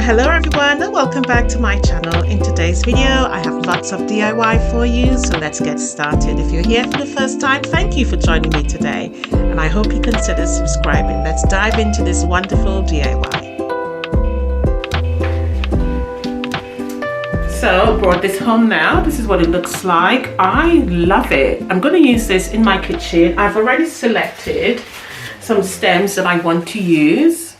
Hello everyone and welcome back to my channel. In today's video I have lots of DIY for you, so let's get started. If you're here for the first time, thank you for joining me today and I hope you consider subscribing. Let's dive into this wonderful DIY. So I brought this home now. This is what it looks like. I love it. I'm going to use this in my kitchen. I've already selected some stems that I want to use.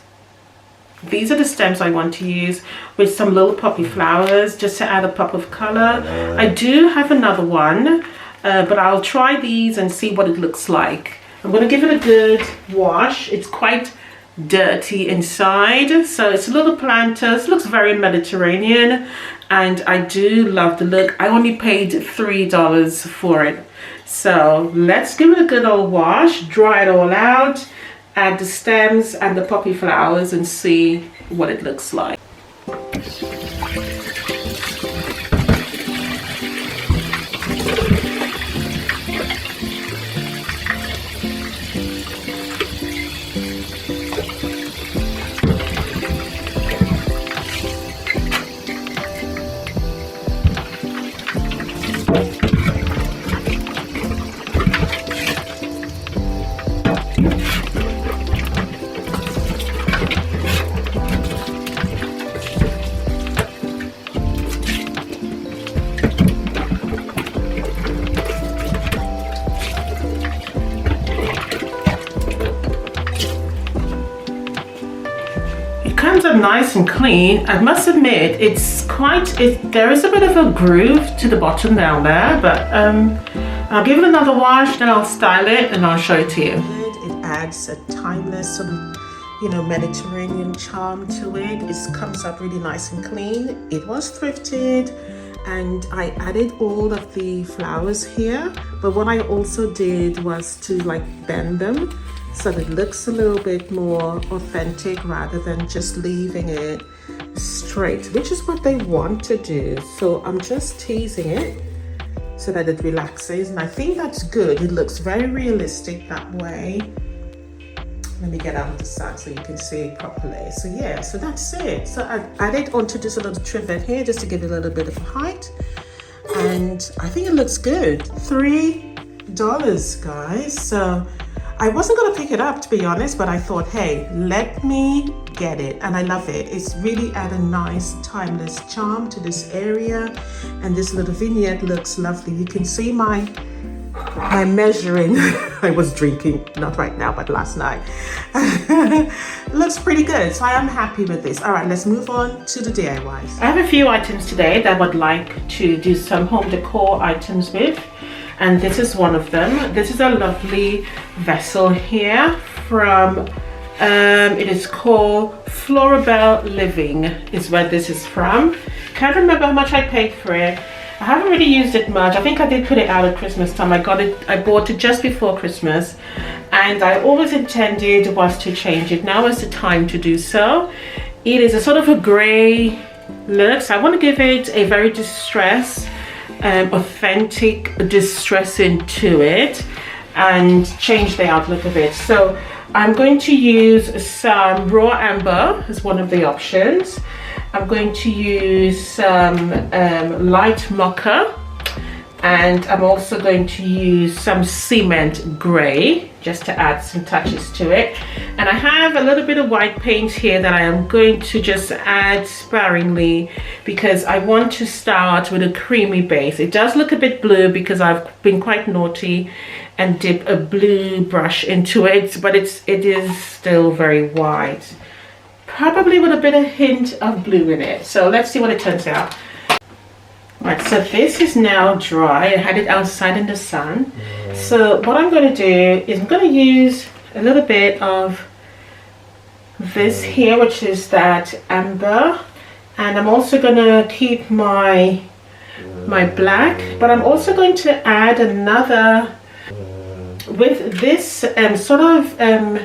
These are the stems I want to use with some little poppy flowers just to add a pop of color. I do have another one, but I'll try these and see what it looks like. I'm going to give it a good wash. It's quite dirty inside, so it's a little planter. It looks very Mediterranean and I do love the look. I only paid $3 for it. So let's give it a good old wash, dry it all out, add the stems and the poppy flowers and see what it looks like. Comes up nice and clean. I must admit there is a bit of a groove to the bottom down there, but I'll give it another wash, then I'll style it and I'll show it to you. It adds a timeless sort of, Mediterranean charm to it. It comes up really nice and clean. It was thrifted and I added all of the flowers here, but what I also did was to bend them so it looks a little bit more authentic rather than just leaving it straight, which is what they want to do. So I'm just teasing it so that it relaxes, and I think that's good. It looks very realistic that way. Let me get out of the sun so you can see it properly. So yeah, so that's it. So I added onto this little trivet here just to give it a little bit of height, and I think it looks good. $3, guys. So I wasn't going to pick it up, to be honest, but I thought, hey, let me get it. And I love it. It's really add a nice timeless charm to this area. And this little vignette looks lovely. You can see my measuring. I was drinking, not right now, but last night. Looks pretty good. So I am happy with this. All right, let's move on to the DIYs. I have a few items today that I would like to do some home decor items with. And this is one of them. This is a lovely vessel here from, it is called Floribel Living is where this is from. Can't remember how much I paid for it. I haven't really used it much. I think I did put it out at Christmas time. I bought it just before Christmas and I always intended was to change it. Now is the time to do so. It is a sort of a gray look, so I want to give it a very distressed, authentic distressing to it and change the outlook of it. So I'm going to use some raw amber as one of the options. I'm going to use some light mocha, and I'm also going to use some cement gray just to add some touches to it. And I have a little bit of white paint here that I am going to just add sparingly because I want to start with a creamy base. It does look a bit blue because I've been quite naughty and dip a blue brush into it, but it is still very white. Probably with a bit of hint of blue in it. So let's see what it turns out. Right, so this is now dry. I had it outside in the sun. So what I'm going to do is I'm going to use a little bit of this here, which is that amber, and I'm also going to keep my black, but I'm also going to add another with this sort of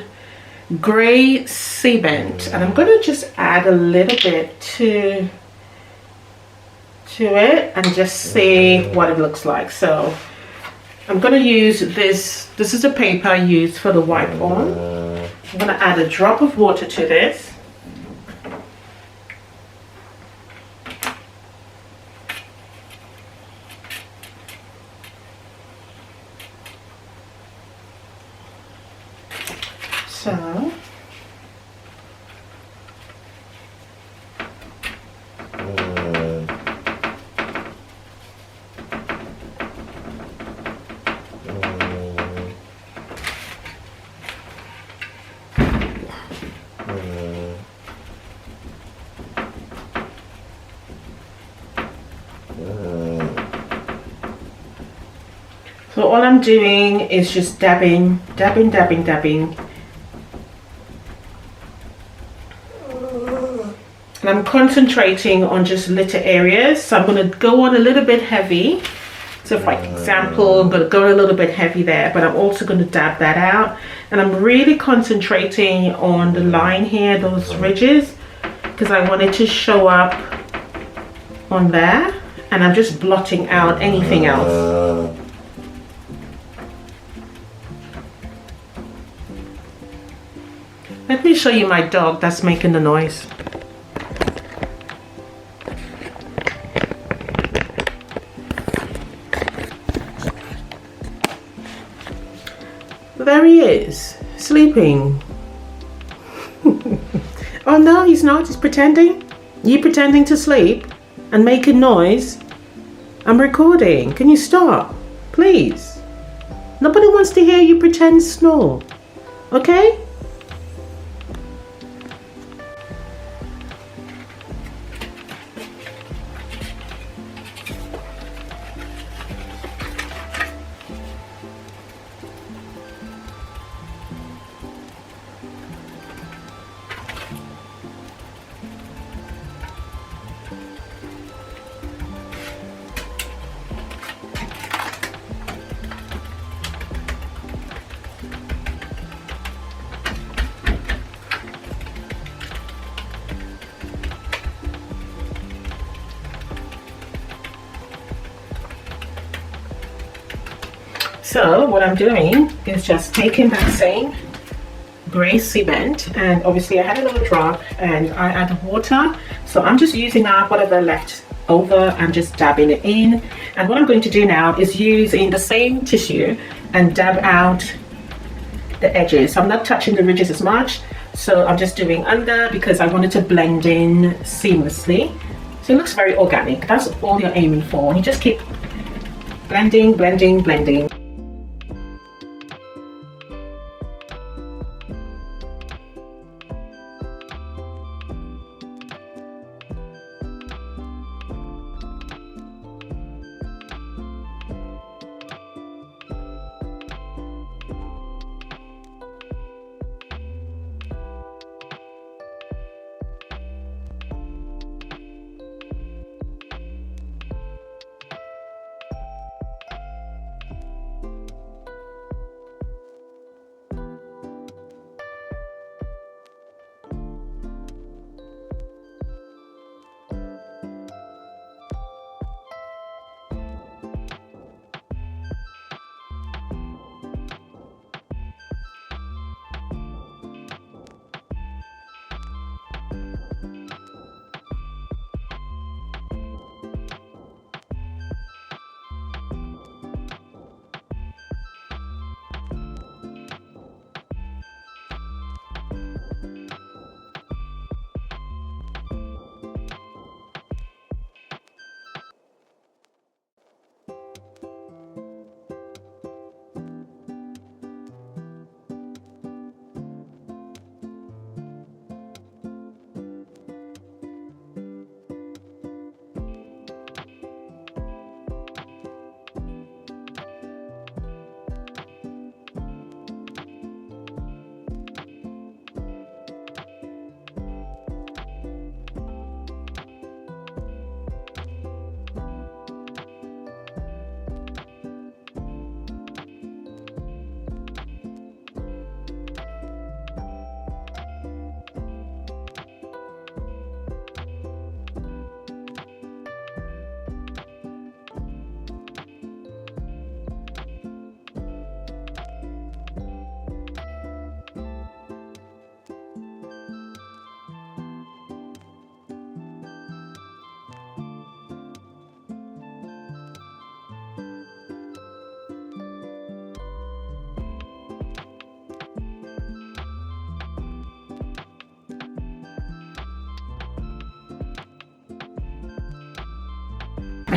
gray cement, and I'm going to just add a little bit to it and just see what it looks like. So I'm going to use this is the paper I used for the white on. I'm going to add a drop of water to this. So So all I'm doing is just dabbing, dabbing, dabbing, dabbing. And I'm concentrating on just little areas. So I'm going to go on a little bit heavy. So for example, I'm going to go a little bit heavy there, but I'm also going to dab that out. And I'm really concentrating on the line here, those ridges, because I want it to show up on there. And I'm just blotting out anything else. Let me show you my dog that's making the noise. There he is, sleeping. Oh no, he's not, he's pretending. You pretending to sleep and making noise. I'm recording, can you stop? Please. Nobody wants to hear you pretend snore, okay? So what I'm doing is just taking that same grey cement, and obviously I had a little drop and I add water. So I'm just using up whatever left over and just dabbing it in. And what I'm going to do now is using the same tissue and dab out the edges. So I'm not touching the ridges as much. So I'm just doing under because I want it to blend in seamlessly. So it looks very organic. That's all you're aiming for. You just keep blending, blending, blending.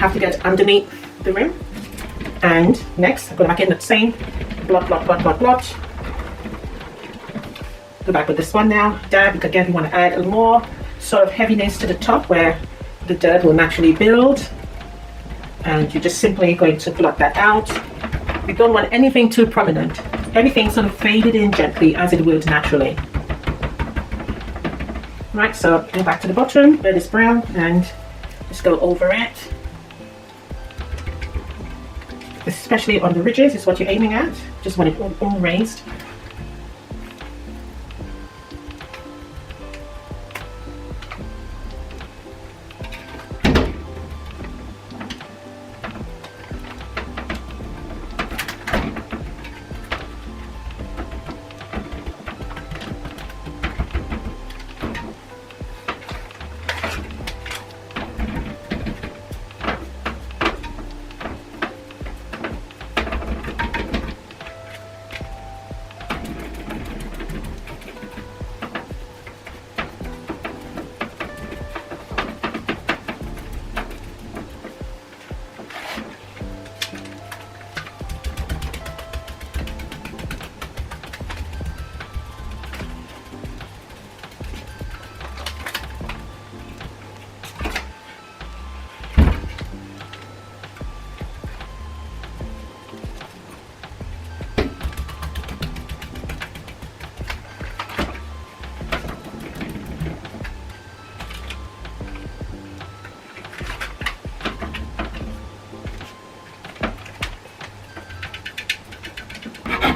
have to get underneath the rim. And next, I go back in the same blot, blot, blot, blot, blot. Go back with this one now. Dab, because again, you want to add a little more sort of heaviness to the top where the dirt will naturally build. And you're just simply going to blot that out. We don't want anything too prominent. Everything sort of faded in gently as it would naturally. Right, so go back to the bottom where it's brown and just go over it. Especially on the ridges is what you're aiming at. Just want it all raised.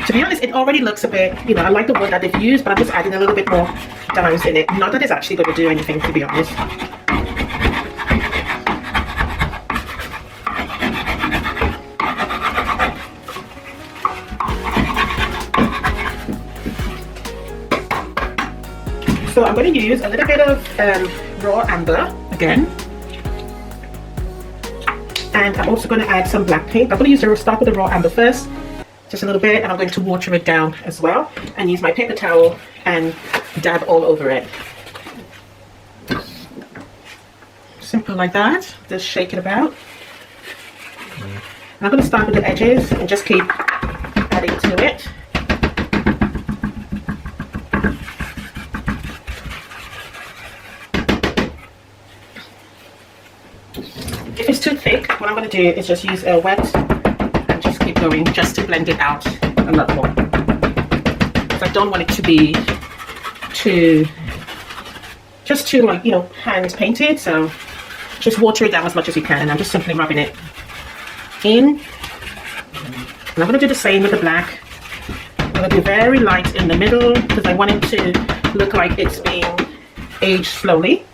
To be honest, it already looks a bit, I like the wood that they've used, but I'm just adding a little bit more dimes in it. Not that it's actually going to do anything, to be honest. So I'm going to use a little bit of raw amber again. And I'm also going to add some black paint. I'm going to start with the raw amber first. Just a little bit, and I'm going to water it down as well and use my paper towel and dab all over it. Simple like that, just shake it about. And I'm going to start with the edges and just keep adding to it. If it's too thick, what I'm going to do is just use a wet keep going just to blend it out a lot more, because I don't want it to be too like hand painted. So just water it down as much as you can, and I'm just simply rubbing it in. And I'm going to do the same with the black. I'm going to be very light in the middle because I want it to look like it's being aged slowly.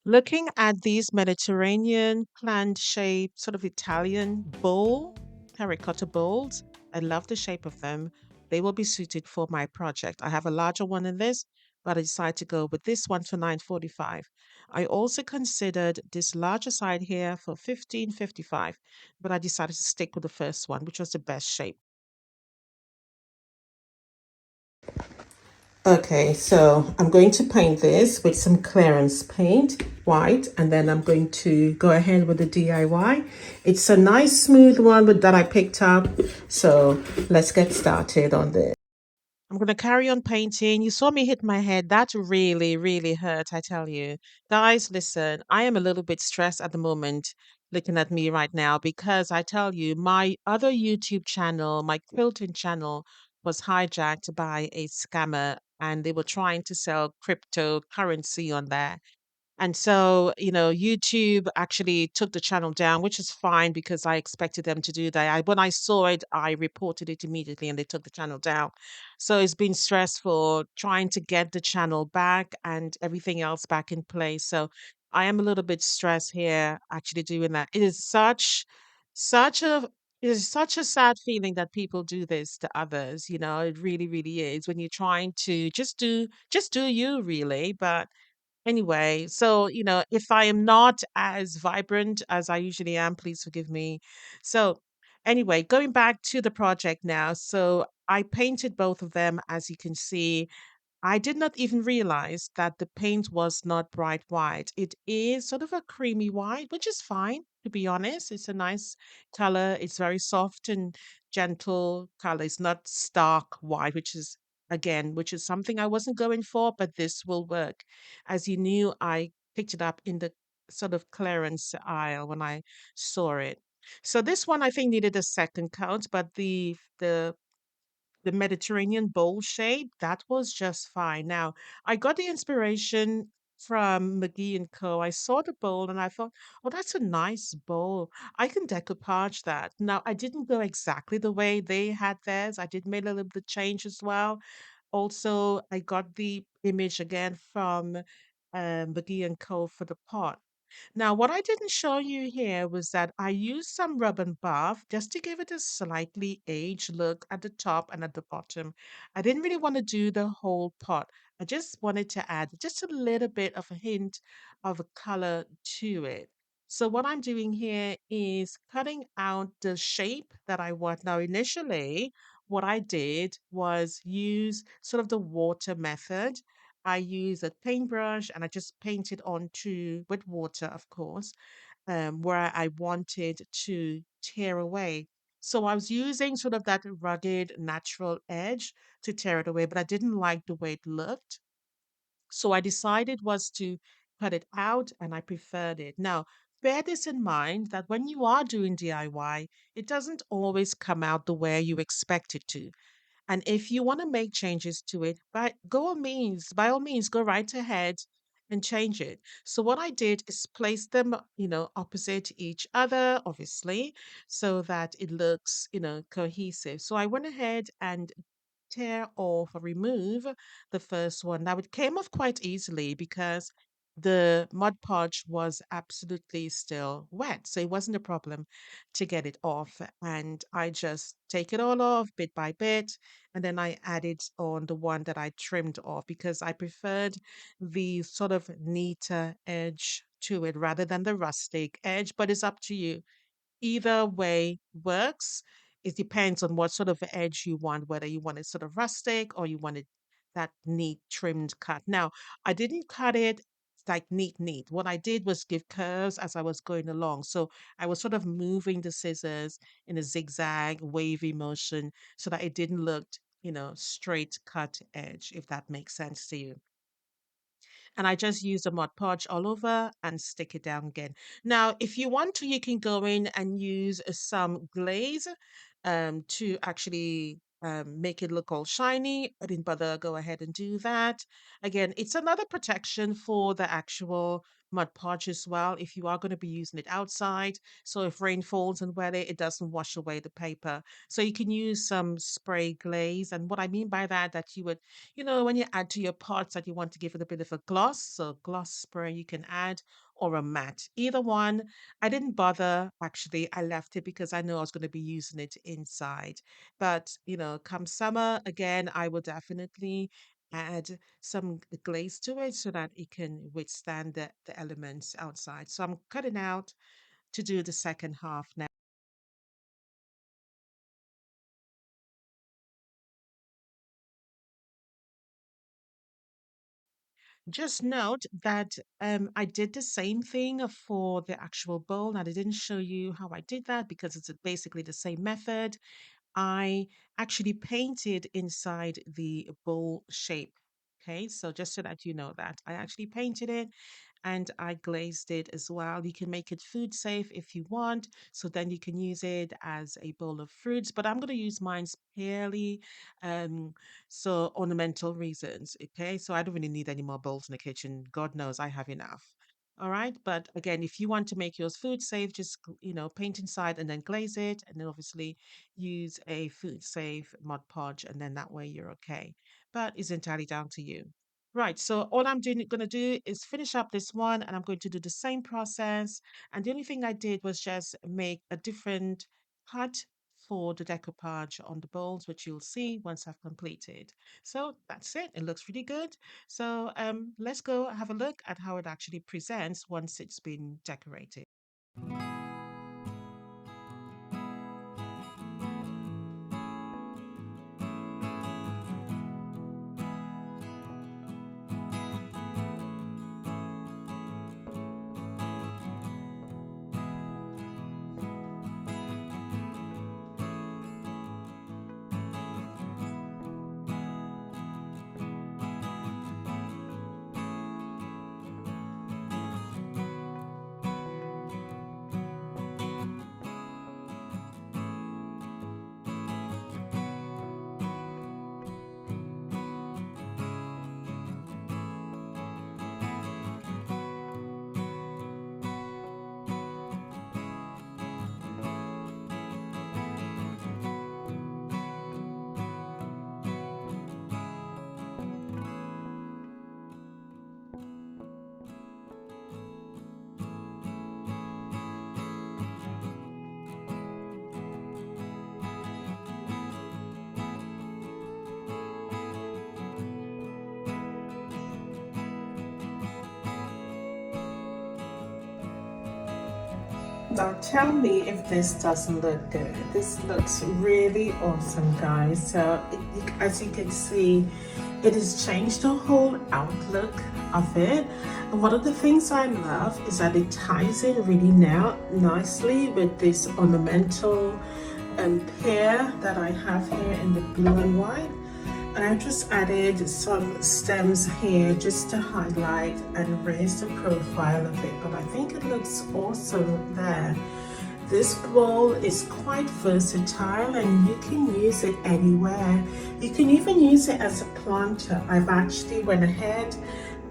Looking at these Mediterranean planned shaped sort of Italian bowl, terracotta bowls, I love the shape of them. They will be suited for my project. I have a larger one in this, but I decided to go with this one for 9.45. I also considered this larger side here for 15.55, but I decided to stick with the first one, which was the best shape. Okay, so I'm going to paint this with some clearance paint, white, and then I'm going to go ahead with the DIY. It's a nice smooth one that I picked up. So let's get started on this. I'm going to carry on painting. You saw me hit my head. That really, really hurt, I tell you. Guys, listen, I am a little bit stressed at the moment looking at me right now because I tell you, my other YouTube channel, my quilting channel, was hijacked by a scammer and they were trying to sell cryptocurrency on there. And so, YouTube actually took the channel down, which is fine because I expected them to do that. When I saw it, I reported it immediately and they took the channel down. So it's been stressful trying to get the channel back and everything else back in place. So I am a little bit stressed here actually doing that. Such a, it is such a sad feeling that people do this to others. It really, really is when you're trying to just do you really. But anyway, so, if I am not as vibrant as I usually am, please forgive me. So, anyway, going back to the project now. So, I painted both of them, as you can see. I did not even realize that the paint was not bright white. It is sort of a creamy white, which is fine, to be honest. It's a nice color. It's very soft and gentle color. It's not stark white, which is something I wasn't going for, but this will work. As you knew, I picked it up in the sort of clearance aisle when I saw it. So this one I think needed a second coat, but the Mediterranean bowl shape, that was just fine. Now, I got the inspiration from McGee Co. I saw the bowl and I thought, oh, that's a nice bowl. I can decoupage that. Now, I didn't go exactly the way they had theirs. I did make a little bit of change as well. Also, I got the image again from McGee Co. for the pot. Now, what I didn't show you here was that I used some rub and buff just to give it a slightly aged look at the top and at the bottom. I didn't really want to do the whole pot. I just wanted to add just a little bit of a hint of a color to it. So what I'm doing here is cutting out the shape that I want. Now, initially, what I did was use sort of the water method. I use a paintbrush and I just painted onto with water, of course, where I wanted to tear away. So I was using sort of that rugged natural edge to tear it away, but I didn't like the way it looked. So I decided was to cut it out and I preferred it. Now, bear this in mind that when you are doing DIY, it doesn't always come out the way you expect it to. And if you want to make changes to it, by all means, go right ahead and change it. So what I did is place them, opposite each other, obviously, so that it looks, cohesive. So I went ahead and tear off or remove the first one. Now it came off quite easily because the Mod Podge was absolutely still wet. So it wasn't a problem to get it off. And I just take it all off bit by bit. And then I added on the one that I trimmed off because I preferred the sort of neater edge to it rather than the rustic edge. But it's up to you. Either way works. It depends on what sort of edge you want, whether you want it sort of rustic or you want it that neat trimmed cut. Now, I didn't cut it like neat. What I did was give curves as I was going along. So I was sort of moving the scissors in a zigzag, wavy motion so that it didn't look, straight cut edge, if that makes sense to you. And I just use the Mod Podge all over and stick it down again. Now, if you want to, you can go in and use some glaze to actually make it look all shiny. I didn't bother go ahead and do that. Again, it's another protection for the actual Mod Podge as well if you are going to be using it outside. So if rain falls and wet it, it doesn't wash away the paper. So you can use some spray glaze. And what I mean by that you would when you add to your pots that you want to give it a bit of a gloss, so gloss spray you can add, or a mat. Either one. I didn't bother actually. I left it because I know I was going to be using it inside. But, come summer again, I will definitely add some glaze to it so that it can withstand the elements outside. So I'm cutting out to do the second half now. Just note that I did the same thing for the actual bowl. Now, I didn't show you how I did that because it's basically the same method. I actually painted inside the bowl shape. Okay, so just so that you know that I actually painted it and I glazed it as well. You can make it food safe if you want, so then you can use it as a bowl of fruits. But I'm going to use mine purely um, so ornamental reasons. Okay, so I don't really need any more bowls in the kitchen. God knows I have enough. All right, but again, if you want to make yours food safe, just paint inside and then glaze it, and then obviously use a food safe Mod Podge, and then that way you're okay. But it's entirely down to you. Right, so all I'm going to do is finish up this one, and I'm going to do the same process. And the only thing I did was just make a different cut for the decoupage on the bowls, which you'll see once I've completed. So that's it. It looks really good. So let's go have a look at how it actually presents once it's been decorated. Now tell me if this doesn't look good. This looks really awesome, guys. So as you can see, it has changed the whole outlook of it. And one of the things I love is that it ties in really now nicely with this ornamental pear that I have here in the blue and white. And I just added some stems here just to highlight and raise the profile of it, but I think it looks awesome there. This bowl is quite versatile and you can use it anywhere. You can even use it as a planter. I've actually went ahead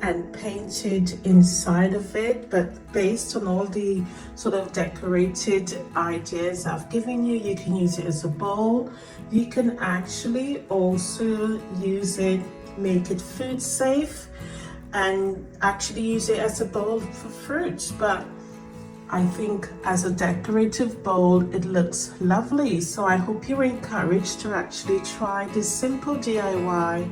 and painted inside of it, but based on all the sort of decorated ideas I've given you, you can use it as a bowl. You can actually also use it, make it food safe, and actually use it as a bowl for fruits. But I think as a decorative bowl, it looks lovely. So I hope you're encouraged to actually try this simple DIY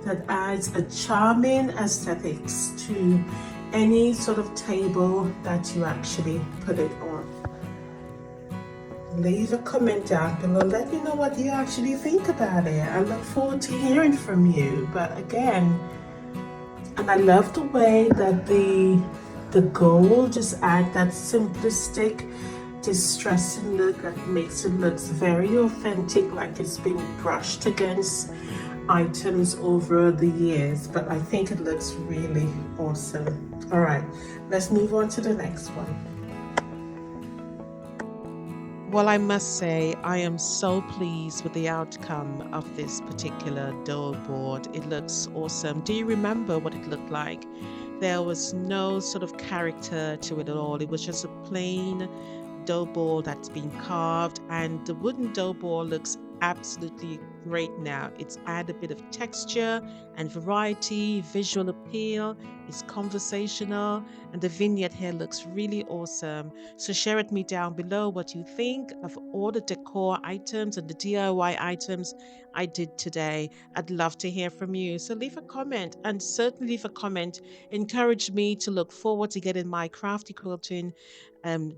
that adds a charming aesthetics to any sort of table that you actually put it on. Leave a comment down below. Let me know what you actually think about it. I look forward to hearing from you. But again, and I love the way that the gold just add that simplistic distressing look that makes it look very authentic, like it's been brushed against items over the years. But I think it looks really awesome. All right, let's move on to the next one. Well, I must say, I am so pleased with the outcome of this particular dough board. It looks awesome. Do you remember what it looked like? There was no sort of character to it at all. It was just a plain dough ball that's been carved, and the wooden dough ball looks absolutely great now. It's add a bit of texture and variety, visual appeal. It's conversational, and the vignette here looks really awesome. So share with me down below what you think of all the decor items and the DIY items I did today. I'd love to hear from you. So leave a comment, and certainly leave a comment. Encourage me to look forward to getting my crafty quilting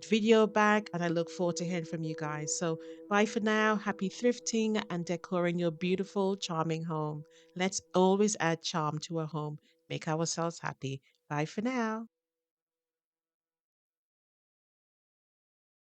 video back, and I look forward to hearing from you guys. So bye for now. Happy thrifting and decorating your beautiful, charming home. Let's always add charm to our home. Make ourselves happy. Bye for now.